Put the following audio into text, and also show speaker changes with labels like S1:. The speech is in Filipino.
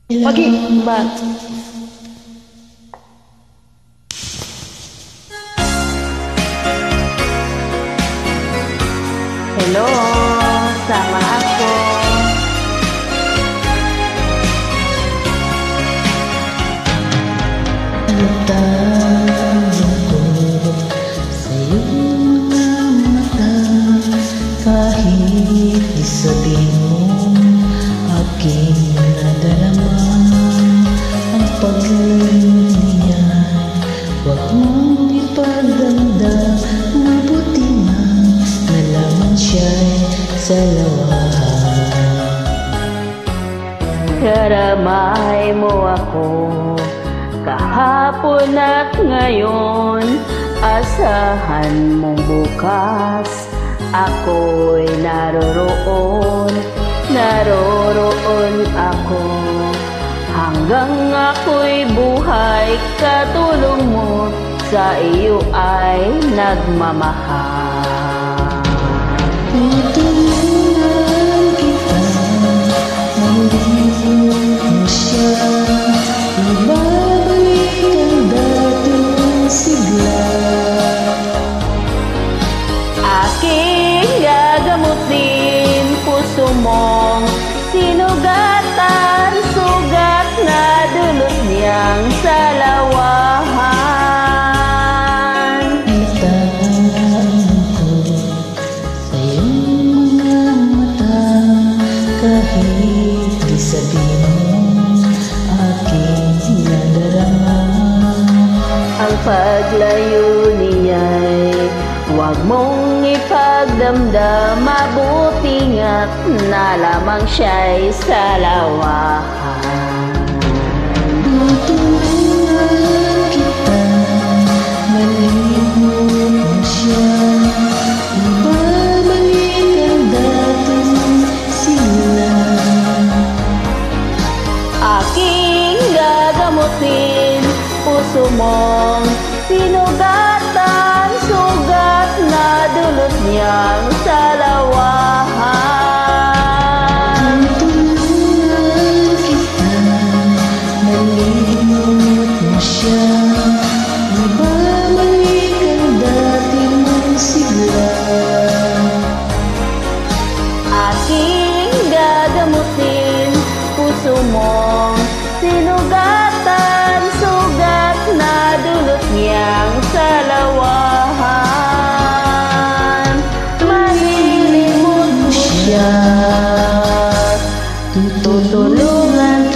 S1: Mag-iibat. Hello, sama ako.
S2: Natanong ko sa iyong mga mata, kahit di sabihin mo, aking nadarama ang paglayo niyan. Huwag mong ipagdamdam, mabuti na nalaman siya'y sa lawahan.
S1: Karamay mo ako kahapon at ngayon, asahan mong bukas ako'y naroroon ako. Hanggang ako'y buhay, katulong mo sa iyo ay nagmamahal.
S2: Tutulungan kita, malibog mo siya, ibabalik ang dating sigla.
S1: Aking gagamutin puso mong sinugatan, sugat na dulot niyang sa lawahan.
S2: Nataan ko sa iyong mga mata, kahit di sabihin mo, aking nadarama.
S1: Ang paglayo niya'y huwag mong ipagdamdam, mabuti nga't nalamang siya'y sa lawahan.
S2: Tutulungan kita, malibog mo siya, ibabalik ang dating sigla.
S1: Aking gagamutin puso mong sinugatan, sugat na dulot niyang sa lawahan.
S2: Tutulungan kita, malibog mo siya, ibabalik ang dating sigla.
S1: Aking gagamutin puso mong sinugatan, sugat na dulot niyang sa lawahan. Malilimot mo siya, tutulungan